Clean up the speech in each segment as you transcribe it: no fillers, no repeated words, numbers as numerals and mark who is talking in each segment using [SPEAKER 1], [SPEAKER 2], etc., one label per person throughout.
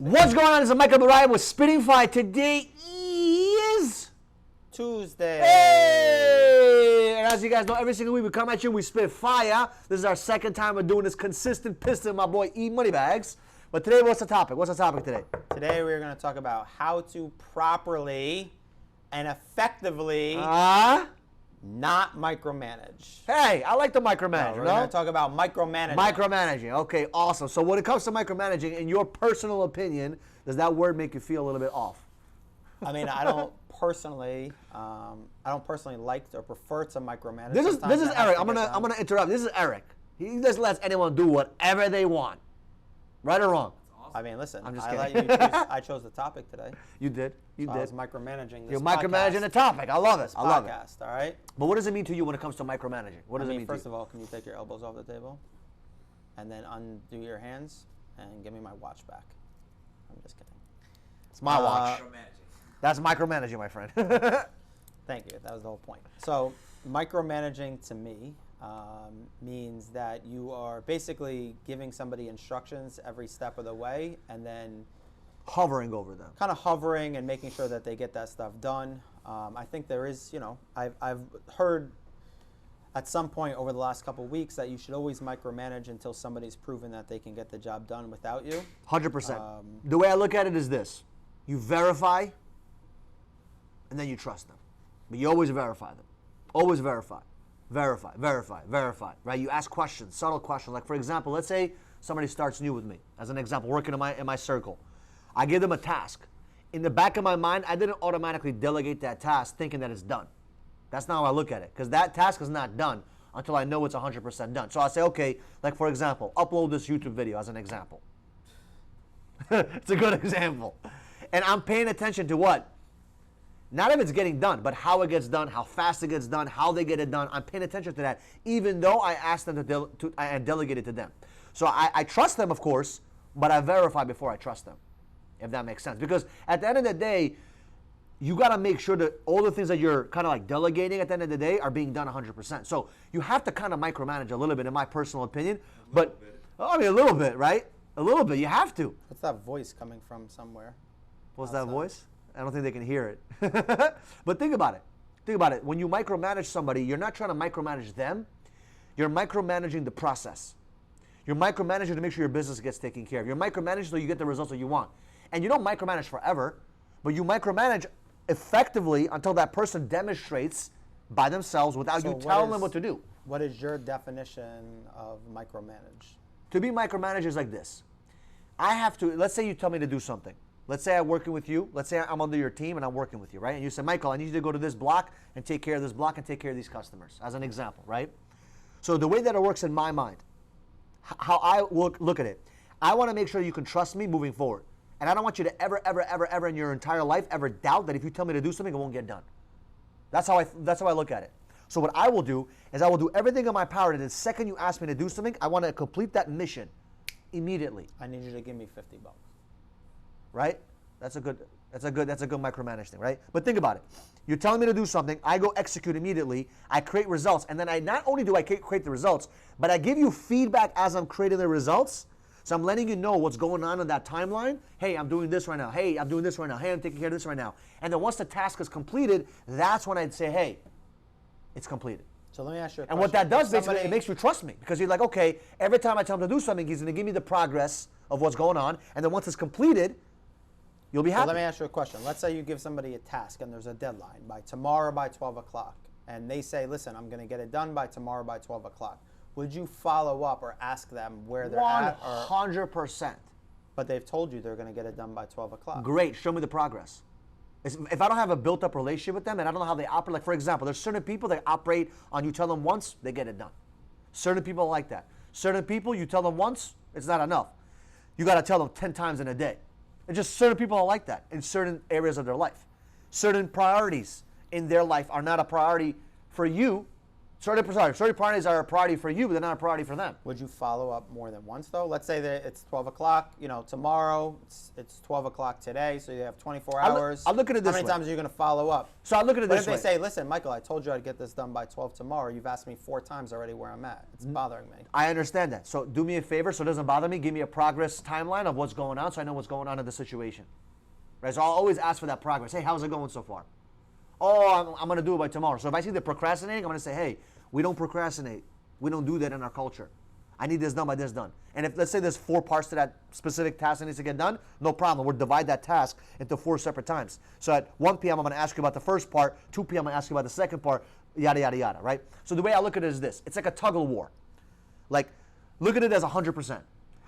[SPEAKER 1] What's going on? This is Michael Barayev with Spitting Fire. Today is
[SPEAKER 2] Tuesday.
[SPEAKER 1] Hey! And as you guys know, every single week we come at you, we spit fire. This is our second time we're doing this consistent piston, my boy E Moneybags. But today, what's the topic? What's the topic today?
[SPEAKER 2] Today we're going to talk about how to properly and effectively not micromanage.
[SPEAKER 1] Hey, I like the micromanage.
[SPEAKER 2] We're going to talk about micromanaging.
[SPEAKER 1] Micromanaging. Okay, awesome. So when it comes to micromanaging, in your personal opinion, does that word make you feel a little bit off?
[SPEAKER 2] I mean, I don't personally like or prefer to micromanage.
[SPEAKER 1] This is Eric. I'm gonna interrupt. This is Eric. He just lets anyone do whatever they want, right or wrong.
[SPEAKER 2] I mean, listen,
[SPEAKER 1] I'm just
[SPEAKER 2] kidding. I chose the topic today.
[SPEAKER 1] You did. You
[SPEAKER 2] so
[SPEAKER 1] did.
[SPEAKER 2] I was micromanaging this
[SPEAKER 1] You're micromanaging the topic. I love it. I love it.
[SPEAKER 2] All right.
[SPEAKER 1] But what does it mean to you when it comes to micromanaging? What does it mean
[SPEAKER 2] First
[SPEAKER 1] to
[SPEAKER 2] of all, can you take your elbows off the table and then undo your hands and give me my watch back? I'm just kidding.
[SPEAKER 1] It's my watch. That's micromanaging, my friend.
[SPEAKER 2] Thank you. That was the whole point. So micromanaging to me means that you are basically giving somebody instructions every step of the way and then
[SPEAKER 1] Hovering over them.
[SPEAKER 2] kind of hovering and making sure that they get that stuff done. I think there is, I've heard at some point over the last couple of weeks that you should always micromanage until somebody's proven that they can get the job done without you.
[SPEAKER 1] 100%. The way I look at it is this. You verify, and then you trust them. But you always verify them. Always verify. Verify, verify, verify, right? You ask questions, subtle questions. Like, for example, let's say somebody starts new with me, as an example, working in my circle. I give them a task. In the back of my mind, I didn't automatically delegate that task thinking that it's done. That's not how I look at it, because that task is not done until I know it's 100% done. So I say, okay, like for example, upload this YouTube video as an example. It's a good example. And I'm paying attention to what? Not if it's getting done, but how it gets done, how fast it gets done, how they get it done. I'm paying attention to that, even though I asked them and delegate it to them. So I trust them, of course, but I verify before I trust them, if that makes sense. Because at the end of the day, you got to make sure that all the things that you're kind of like delegating at the end of the day are being done 100%. So you have to kind of micromanage a little bit, in my personal opinion. But I mean, a little bit, right? A little bit. You have to.
[SPEAKER 2] What's that voice coming from somewhere?
[SPEAKER 1] What's that voice? I don't think they can hear it. But think about it. Think about it. When you micromanage somebody, you're not trying to micromanage them. You're micromanaging the process. You're micromanaging to make sure your business gets taken care of. You're micromanaging so you get the results that you want. And you don't micromanage forever, but you micromanage effectively until that person demonstrates by themselves without you telling them what to do.
[SPEAKER 2] What is your definition of micromanage?
[SPEAKER 1] To be micromanaged is like this. I have to, let's say you tell me to do something. Let's say I'm working with you. Let's say I'm under your team and I'm working with you, right? And you say, Michael, I need you to go to this block and take care of this block and take care of these customers, as an example, right? So the way that it works in my mind, how I look at it, I want to make sure you can trust me moving forward. And I don't want you to ever in your entire life ever doubt that if you tell me to do something, it won't get done. That's how I look at it. So what I will do is I will do everything in my power that the second you ask me to do something, I want to complete that mission immediately.
[SPEAKER 2] I need you to give me $50.
[SPEAKER 1] Right? That's a good micromanage thing, right? But think about it. You're telling me to do something, I go execute immediately, I create results, and then I not only do I create the results, but I give you feedback as I'm creating the results. So I'm letting you know what's going on in that timeline. Hey, I'm doing this right now. Hey, I'm doing this right now. Hey, I'm taking care of this right now. And then once the task is completed, that's when I'd say, hey, it's completed.
[SPEAKER 2] So let me ask you a question.
[SPEAKER 1] And what that does, basically, it makes you trust me. Because you're like, okay, every time I tell him to do something, he's going to give me the progress of what's going on. And then once it's completed, you'll be happy.
[SPEAKER 2] So let me ask you a question. Let's say you give somebody a task and there's a deadline by tomorrow by 12 o'clock. And they say, listen, I'm going to get it done by tomorrow by 12 o'clock. Would you follow up or ask them where they're at?
[SPEAKER 1] 100%.
[SPEAKER 2] But they've told you they're going to get it done by 12 o'clock.
[SPEAKER 1] Great. Show me the progress. If I don't have a built-up relationship with them and I don't know how they operate, like for example, there's certain people that operate on you tell them once, they get it done. Certain people are like that. Certain people, you tell them once, it's not enough. You got to tell them 10 times in a day. And just certain people are like that in certain areas of their life. Certain priorities in their life are not a priority for you, Certain parties are a priority for you, but they're not a priority for them.
[SPEAKER 2] Would you follow up more than once though? Let's say that it's 12 o'clock, tomorrow, it's 12 o'clock today, so you have 24 hours.
[SPEAKER 1] I'll look at it this way.
[SPEAKER 2] How many times are you going to follow up?
[SPEAKER 1] So I'll look at it this way.
[SPEAKER 2] What if they say, listen, Michael, I told you I'd get this done by 12 tomorrow. You've asked me 4 times already where I'm at. It's bothering me.
[SPEAKER 1] I understand that. So do me a favor so it doesn't bother me. Give me a progress timeline of what's going on so I know what's going on in the situation. Right? So I'll always ask for that progress. Hey, how's it going so far? Oh, I'm going to do it by tomorrow. So if I see they're procrastinating, I'm going to say, hey, we don't procrastinate. We don't do that in our culture. I need this done by this done. And if, let's say there's 4 parts to that specific task that needs to get done, no problem. We'll divide that task into 4 separate times. So at 1 p.m., I'm going to ask you about the first part. 2 p.m., I'm going to ask you about the second part, yada, yada, yada, right? So the way I look at it is this. It's like a tug of war. Like, look at it as 100%.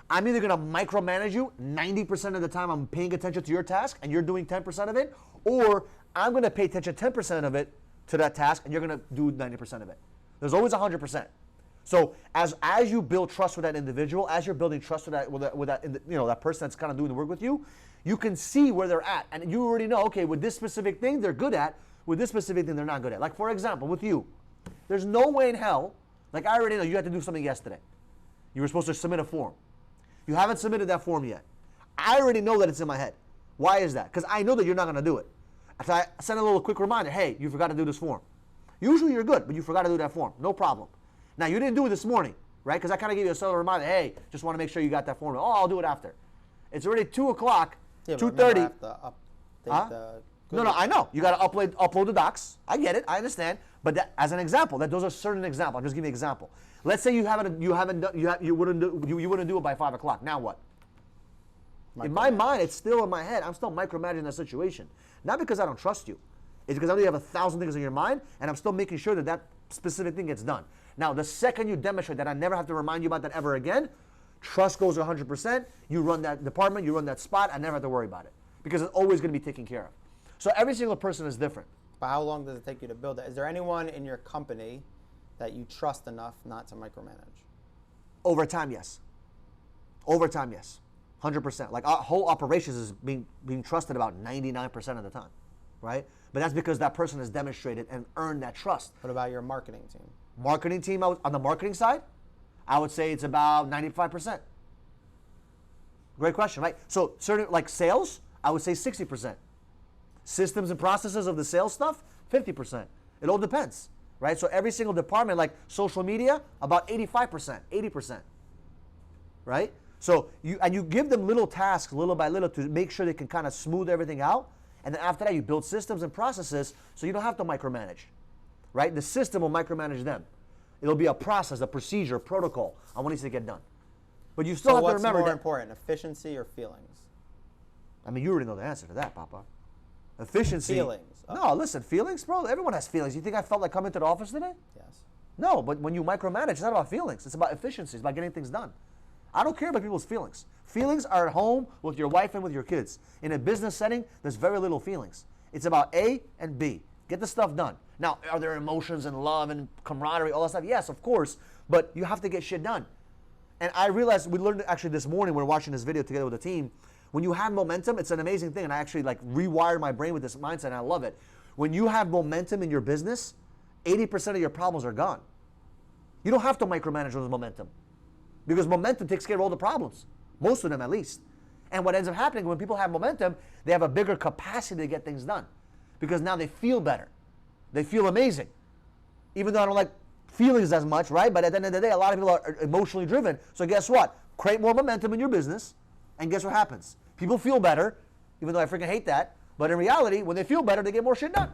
[SPEAKER 1] I'm either going to micromanage you 90% of the time I'm paying attention to your task and you're doing 10% of it, or I'm going to pay attention 10% of it to that task and you're going to do 90% of it. There's always 100%. So as you build trust with that individual, as you're building trust with that person that's kind of doing the work with you, you can see where they're at, and you already know, okay, with this specific thing they're good at, with this specific thing they're not good at. Like for example, with you, there's no way in hell. Like I already know you had to do something yesterday. You were supposed to submit a form. You haven't submitted that form yet. I already know that it's in my head. Why is that? Because I know that you're not going to do it. So I send a little quick reminder. Hey, you forgot to do this form. Usually you're good, but you forgot to do that form. No problem. Now, you didn't do it this morning, right? Because I kind of gave you a subtle reminder. Hey, just want to make sure you got that form. Oh, I'll do it after. It's already 2 o'clock, 2:30. No, I know. You got to upload the docs. I get it. I understand. But that, as an example, those are certain examples. I'm just giving you an example. Let's say you wouldn't do it by 5 o'clock. Now what? In my mind, it's still in my head. I'm still micromanaging that situation. Not because I don't trust you. It's because I know you have 1,000 things in your mind, and I'm still making sure that that specific thing gets done. Now, the second you demonstrate that I never have to remind you about that ever again, trust goes 100%. You run that department, you run that spot, I never have to worry about it because it's always going to be taken care of. So every single person is different.
[SPEAKER 2] But how long does it take you to build that? Is there anyone in your company that you trust enough not to micromanage?
[SPEAKER 1] Over time, yes. Over time, yes. 100%. Like our whole operations is being trusted about 99% of the time, right? But that's because that person has demonstrated and earned that trust.
[SPEAKER 2] What about your marketing team?
[SPEAKER 1] Marketing team, on the marketing side, I would say it's about 95%. Great question, right? So certain, like sales, I would say 60%. Systems and processes of the sales stuff, 50%. It all depends, right? So every single department, like social media, about 85%, 80%, right? So you give them little tasks, little by little, to make sure they can kind of smooth everything out. And then after that, you build systems and processes so you don't have to micromanage, right? The system will micromanage them. It'll be a process, a procedure, a protocol on what needs to get done. But you still have to remember that.
[SPEAKER 2] What's more important, efficiency or feelings?
[SPEAKER 1] I mean, you already know the answer to that, Papa. Efficiency.
[SPEAKER 2] Feelings. Oh.
[SPEAKER 1] No, listen, feelings, bro. Everyone has feelings. You think I felt like coming to the office today?
[SPEAKER 2] Yes.
[SPEAKER 1] No, but when you micromanage, it's not about feelings. It's about efficiency. It's about getting things done. I don't care about people's feelings. Feelings are at home with your wife and with your kids. In a business setting, there's very little feelings. It's about A and B. Get the stuff done. Now, are there emotions and love and camaraderie, all that stuff? Yes, of course, but you have to get shit done. And I realized, we learned actually this morning, we were watching this video together with the team, when you have momentum, it's an amazing thing, and I actually like rewired my brain with this mindset, and I love it. When you have momentum in your business, 80% of your problems are gone. You don't have to micromanage those momentum, because momentum takes care of all the problems, most of them at least. And what ends up happening when people have momentum, they have a bigger capacity to get things done, because now they feel better. They feel amazing. Even though I don't like feelings as much, right? But at the end of the day, a lot of people are emotionally driven. So guess what? Create more momentum in your business, and guess what happens? People feel better, even though I freaking hate that. But in reality, when they feel better, they get more shit done.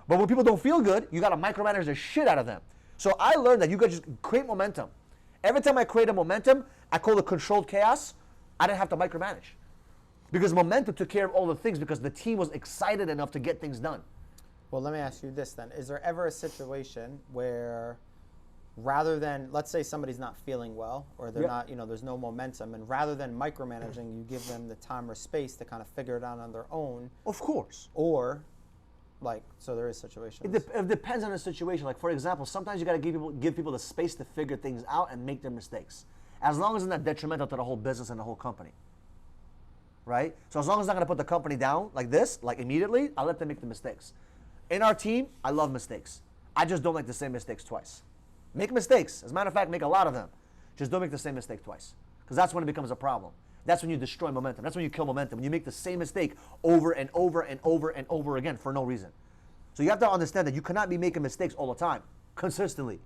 [SPEAKER 1] But when people don't feel good, you got to micromanage the shit out of them. So I learned that you got to just create momentum. Every time I create a momentum, I call it controlled chaos. I didn't have to micromanage. Because momentum took care of all the things because the team was excited enough to get things done.
[SPEAKER 2] Well, let me ask you this then. Is there ever a situation where rather than, let's say somebody's not feeling well or they're not, there's no momentum, and rather than micromanaging, you give them the time or space to kind of figure it out on their own?
[SPEAKER 1] Of course.
[SPEAKER 2] Or, so there is situations.
[SPEAKER 1] It depends on the situation. Like, for example, sometimes you got to give people the space to figure things out and make their mistakes. As long as it's not detrimental to the whole business and the whole company. Right? So as long as it's not going to put the company down like this, like immediately, I'll let them make the mistakes. In our team, I love mistakes. I just don't like the same mistakes twice. Make mistakes. As a matter of fact, make a lot of them. Just don't make the same mistake twice. Because that's when it becomes a problem. That's when you destroy momentum. That's when you kill momentum. When you make the same mistake over and over and over and over again for no reason. So you have to understand that you cannot be making mistakes all the time, consistently.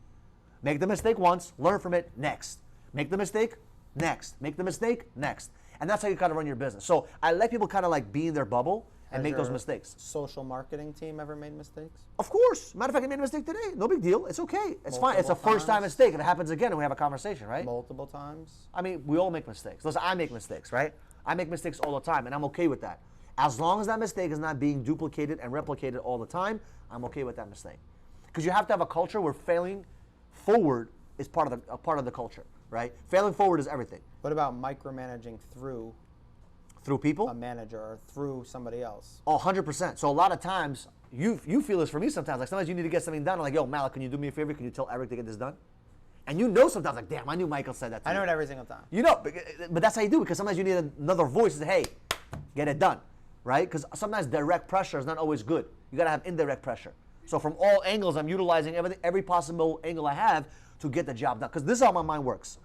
[SPEAKER 1] Make the mistake once, learn from it, next. Make the mistake, next. Make the mistake, next. And that's how you kind of run your business. So I let people kind of like be in their bubble and make those mistakes.
[SPEAKER 2] Social marketing team ever made mistakes?
[SPEAKER 1] Of course. Matter of fact, I made a mistake today. No big deal. It's okay. It's fine. It's a first-time mistake. If it happens again, and we have a conversation, right?
[SPEAKER 2] Multiple times?
[SPEAKER 1] I mean, we all make mistakes. Listen, I make mistakes, right? I make mistakes all the time, and I'm okay with that. As long as that mistake is not being duplicated and replicated all the time, I'm okay with that mistake. Because you have to have a culture where failing forward is part of the culture, right? Failing forward is everything.
[SPEAKER 2] What about micromanaging through
[SPEAKER 1] people?
[SPEAKER 2] A manager or through somebody else?
[SPEAKER 1] Oh, 100%. So a lot of times, you feel this for me sometimes. Like sometimes you need to get something done. I'm like, yo, Malik, can you do me a favor? Can you tell Eric to get this done? And you know sometimes, like, damn, I knew Michael said that to me.
[SPEAKER 2] I know it every single time.
[SPEAKER 1] You know, but that's how you do it, because sometimes you need another voice to say, hey, get it done, right? Because sometimes direct pressure is not always good. You got to have indirect pressure. So from all angles, I'm utilizing every possible angle I have to get the job done. Because this is how my mind works.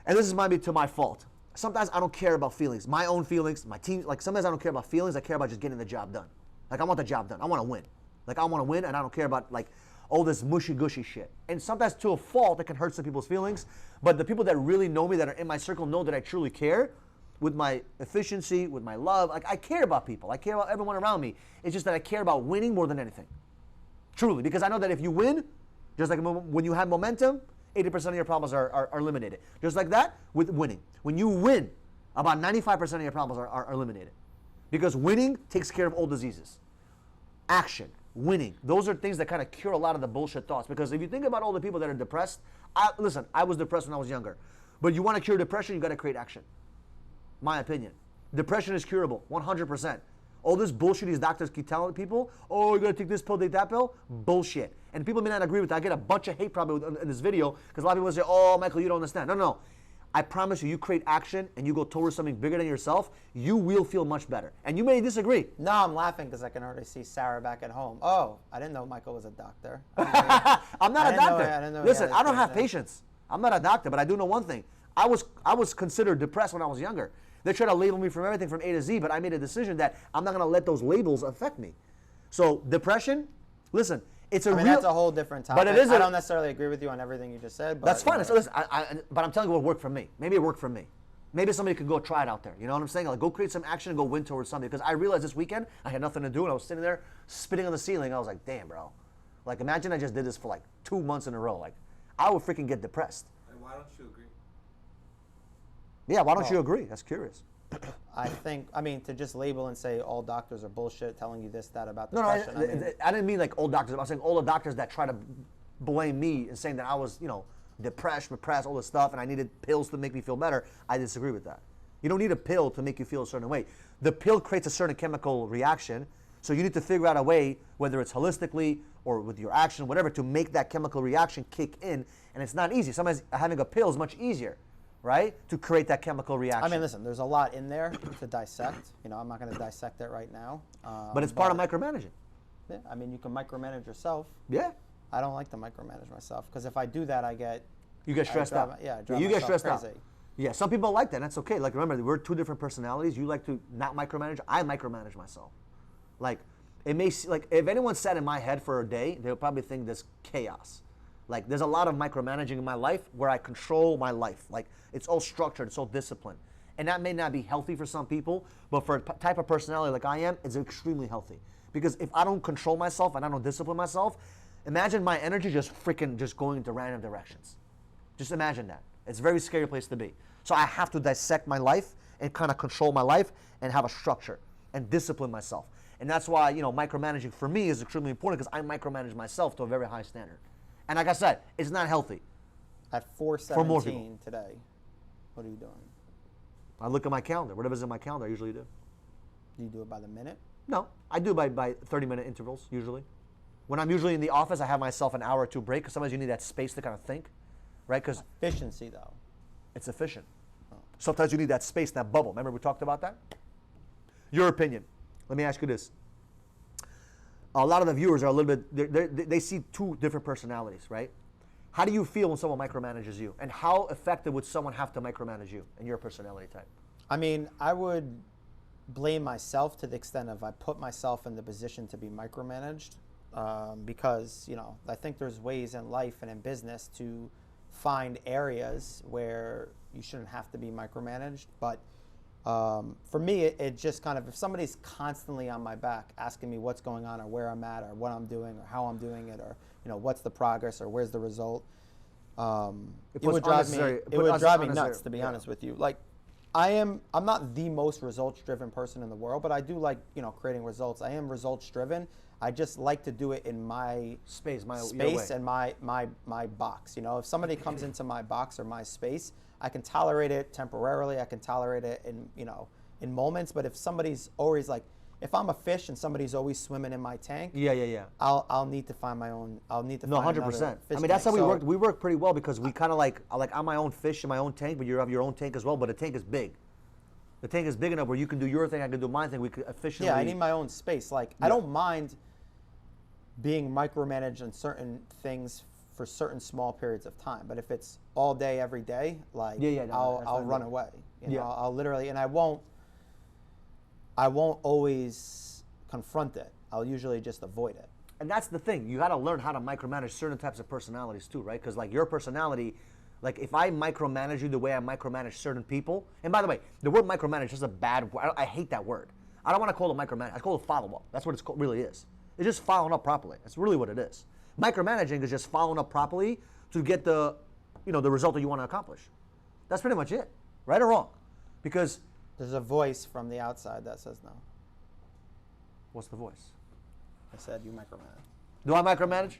[SPEAKER 1] And this is might be to my fault. Sometimes I don't care about feelings, my own feelings, my team. Like sometimes I don't care about feelings. I care about just getting the job done. Like I want the job done. I want to win. Like I want to win, and I don't care about like all this mushy gushy shit. And sometimes to a fault, it can hurt some people's feelings. But the people that really know me, that are in my circle, know that I truly care. With my efficiency, with my love, like I care about people. I care about everyone around me. It's just that I care about winning more than anything. Truly, because I know that if you win, just like when you have momentum, 80% of your problems are eliminated. Just like that with winning. When you win, about 95% of your problems are eliminated. Because winning takes care of all diseases. Action, winning, those are things that kind of cure a lot of the bullshit thoughts. Because if you think about all the people that are depressed, listen, I was depressed when I was younger. But you want to cure depression, you got to create action. My opinion. Depression is curable, 100%. All this bullshit these doctors keep telling people, oh, you got to take this pill, take that pill, bullshit. And people may not agree with that. I get a bunch of hate probably in this video because a lot of people say, oh, Michael, you don't understand. No. I promise you, you create action and you go towards something bigger than yourself, you will feel much better. And you may disagree.
[SPEAKER 2] No, I'm laughing because I can already see Sarah back at home. Oh, I didn't know Michael was a doctor.
[SPEAKER 1] I'm not a doctor. Listen, I don't have
[SPEAKER 2] patience.
[SPEAKER 1] patience. I'm not a doctor, but I do know one thing. I was considered depressed when I was younger. They try to label me from everything from A to Z, but I made a decision that I'm not going to let those labels affect me. So depression, listen, it's real.
[SPEAKER 2] That's a whole different topic.
[SPEAKER 1] But it is.
[SPEAKER 2] I don't necessarily agree with you on everything you just said. But
[SPEAKER 1] that's fine. So listen, but I'm telling you what worked for me. Maybe it worked for me. Maybe somebody could go try it out there. You know what I'm saying? Like go create some action and go win towards something. Because I realized this weekend I had nothing to do and I was sitting there spitting on the ceiling. I was like, damn, bro. Like imagine I just did this for like 2 months in a row. Like I would freaking get depressed.
[SPEAKER 3] And why don't you agree?
[SPEAKER 1] Yeah, why don't you agree? That's curious.
[SPEAKER 2] I think, to just label and say all doctors are bullshit telling you this, that about
[SPEAKER 1] No,
[SPEAKER 2] depression.
[SPEAKER 1] I didn't mean like old doctors. I was saying all the doctors that try to blame me and saying that I was, depressed, repressed, all this stuff, and I needed pills to make me feel better. I disagree with that. You don't need a pill to make you feel a certain way. The pill creates a certain chemical reaction, so you need to figure out a way, whether it's holistically or with your action, whatever, to make that chemical reaction kick in, and it's not easy. Sometimes having a pill is much easier. Right? To create that chemical reaction.
[SPEAKER 2] Listen, there's a lot in there to dissect. I'm not going to dissect it right now.
[SPEAKER 1] But it's part of micromanaging.
[SPEAKER 2] Yeah, you can micromanage yourself.
[SPEAKER 1] Yeah.
[SPEAKER 2] I don't like to micromanage myself because if I do that,
[SPEAKER 1] you get stressed out. You get stressed out. Yeah, some people like that. That's okay. Like remember, we're two different personalities. You like to not micromanage. I micromanage myself. Like it may like if anyone sat in my head for a day, they would probably think there's chaos. Like there's a lot of micromanaging in my life where I control my life. Like it's all structured, it's all disciplined. And that may not be healthy for some people, but for a type of personality like I am, it's extremely healthy. Because if I don't control myself and I don't discipline myself, imagine my energy just going into random directions. Just imagine that. It's a very scary place to be. So I have to dissect my life and kind of control my life and have a structure and discipline myself. And that's why, micromanaging for me is extremely important because I micromanage myself to a very high standard. And like I said, it's not healthy.
[SPEAKER 2] At 4:17 today, what are you doing?
[SPEAKER 1] I look at my calendar. Whatever's in my calendar, I usually do.
[SPEAKER 2] Do you do it by the minute?
[SPEAKER 1] No, I do by 30-minute intervals, usually. When I'm usually in the office, I have myself an hour or two break because sometimes you need that space to kind of think, right? Because
[SPEAKER 2] efficiency, though.
[SPEAKER 1] It's efficient. Oh. Sometimes you need that space, that bubble. Remember we talked about that? Your opinion. Let me ask you this. a lot of the viewers are a little bit, they see two different personalities, right? How do you feel when someone micromanages you? And how effective would someone have to micromanage you and your personality type?
[SPEAKER 2] I mean, I would blame myself to the extent of I put myself in the position to be micromanaged because, I think there's ways in life and in business to find areas where you shouldn't have to be micromanaged. But for me, it just kind of, if somebody's constantly on my back asking me what's going on or where I'm at or what I'm doing or how I'm doing it or, what's the progress or where's the result, it would drive me nuts, to be honest with you. Like, I'm not the most results-driven person in the world, but I do like, creating results. I am results-driven. I just like to do it in my space and my box. If somebody comes into my box or my space, I can tolerate it temporarily. I can tolerate it in moments. But if somebody's always like, if I'm a fish and somebody's always swimming in my tank, I'll need to find my own. I'll need to find
[SPEAKER 1] 100%. I mean, that's how we work. We work pretty well because we kind of like I'm my own fish in my own tank, but you have your own tank as well. But the tank is big. The tank is big enough where you can do your thing, I can do my thing. We could efficiently.
[SPEAKER 2] Yeah, I need my own space. Like I don't mind being micromanaged on certain things for certain small periods of time. But if it's all day, every day, like I'll run away. I'll literally, and I won't always confront it. I'll usually just avoid it.
[SPEAKER 1] And that's the thing. You got to learn how to micromanage certain types of personalities too, right? Because like your personality, like if I micromanage you the way I micromanage certain people, and by the way, the word micromanage is a bad word. I hate that word. I don't want to call it micromanage. I call it follow-up. That's what it really is. It's just following up properly. That's really what it is. Micromanaging is just following up properly to get the result that you want to accomplish. That's pretty much it, right or wrong? Because
[SPEAKER 2] there's a voice from the outside that says no.
[SPEAKER 1] What's the voice?
[SPEAKER 2] I said you micromanage.
[SPEAKER 1] Do I micromanage?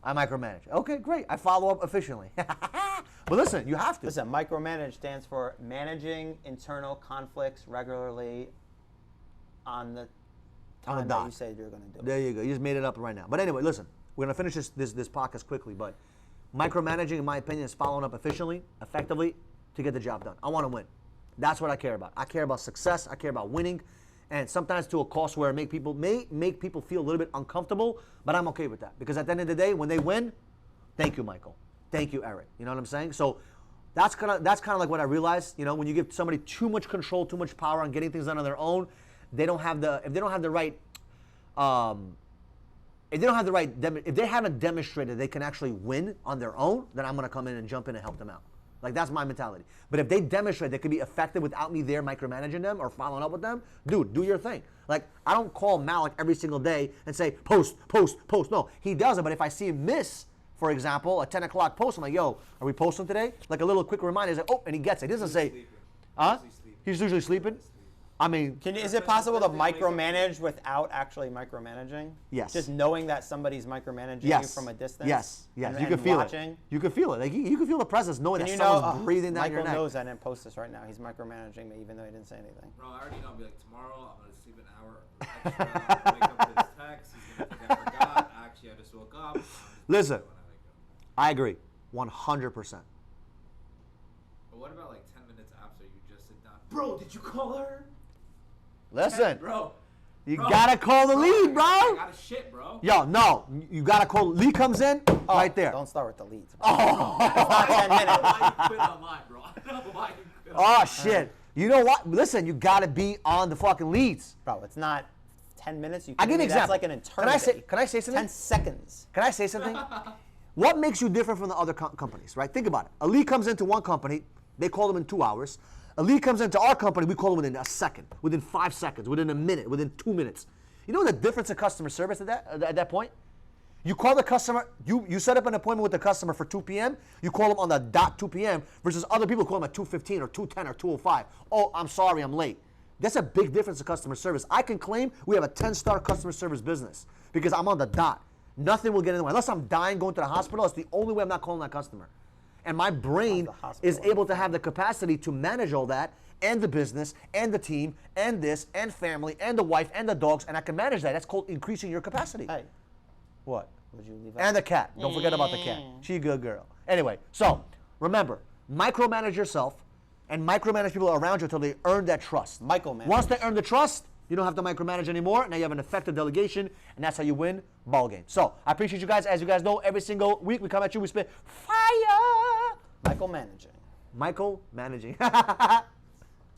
[SPEAKER 1] I micromanage. Okay, great. I follow up efficiently. But listen, you have to.
[SPEAKER 2] Listen, micromanage stands for managing internal conflicts regularly on the time that you said you're going to do it.
[SPEAKER 1] There you go. You just made it up right now. But anyway, listen, we're going to finish this podcast quickly. But micromanaging, in my opinion, is following up efficiently, effectively to get the job done. I want to win. That's what I care about. I care about success. I care about winning. And sometimes to a cost where it make people feel a little bit uncomfortable, but I'm okay with that. Because at the end of the day, when they win, thank you, Michael. Thank you, Eric. You know what I'm saying? So that's kind of like what I realized. When you give somebody too much control, too much power on getting things done on their own, if they haven't demonstrated they can actually win on their own, then I'm going to come in and jump in and help them out. Like, that's my mentality. But if they demonstrate they could be effective without me there micromanaging them or following up with them, dude, do your thing. Like, I don't call Malik every single day and say, post. No, he does it. But if I see him miss, for example, a 10 o'clock post, I'm like, yo, are we posting today? Like a little quick reminder. He's like, oh, and he gets it. He doesn't say, he's usually sleeping. I mean,
[SPEAKER 2] is it possible to micromanage without actually micromanaging?
[SPEAKER 1] Yes.
[SPEAKER 2] Just knowing that somebody's micromanaging you from a distance?
[SPEAKER 1] Yes. You
[SPEAKER 2] and
[SPEAKER 1] can feel
[SPEAKER 2] watching?
[SPEAKER 1] it. You can feel it. Like you can feel the presence knowing that someone's breathing down your neck.
[SPEAKER 2] Michael knows I didn't post this right now. He's micromanaging me even though he didn't say anything.
[SPEAKER 3] Bro, I already know. I'll be like, tomorrow I'm going to sleep an hour extra. Wake up to this text. He's going to think I forgot. Actually, I just woke up.
[SPEAKER 1] Listen, I agree 100%.
[SPEAKER 3] But what about like 10 minutes after you just sit down? Bro, did you call her?
[SPEAKER 1] Listen,
[SPEAKER 3] bro,
[SPEAKER 1] you gotta call the lead, bro.
[SPEAKER 3] I gotta shit, bro.
[SPEAKER 1] Yo, no, you gotta call. Lead comes in right there.
[SPEAKER 2] Don't start with the leads.
[SPEAKER 1] Oh,
[SPEAKER 2] it's not 10 minutes.
[SPEAKER 3] Why you quit online, bro? I know why you quit.
[SPEAKER 1] Oh shit. You know what? Listen, you gotta be on the fucking leads,
[SPEAKER 2] bro. It's not 10 minutes.
[SPEAKER 1] I give you an example.
[SPEAKER 2] That's like an eternity.
[SPEAKER 1] Can I say something?
[SPEAKER 2] 10 seconds.
[SPEAKER 1] Can I say something? What makes you different from the other companies, right? Think about it. A lead comes into one company, they call them in 2 hours. A lead comes into our company, we call them within a second, within 5 seconds, within a minute, within 2 minutes. You know the difference in customer service at that point? You call the customer, you set up an appointment with the customer for 2 p.m., you call them on the dot 2 p.m. versus other people call them at 2:15 or 2:10 or 2:05. Oh, I'm sorry, I'm late. That's a big difference in customer service. I can claim we have a 10-star customer service business because I'm on the dot. Nothing will get in the way. Unless I'm dying going to the hospital, it's the only way I'm not calling that customer. And my brain is able to have the capacity to manage all that and the business and the team and this and family and the wife and the dogs, and I can manage that. That's called increasing your capacity.
[SPEAKER 2] Hey.
[SPEAKER 1] What?
[SPEAKER 2] Would you leave
[SPEAKER 1] And the cat. Don't forget about the cat. She's a good girl. Anyway, so remember, micromanage yourself and micromanage people around you until they earn that trust.
[SPEAKER 2] Michael, man.
[SPEAKER 1] Once they earn the trust, You don't have to micromanage anymore. Now you have an effective delegation, and that's how you win ball games. So I appreciate you guys. As you guys know, every single week we come at you, we spit fire.
[SPEAKER 2] Michael managing.
[SPEAKER 1] Michael managing.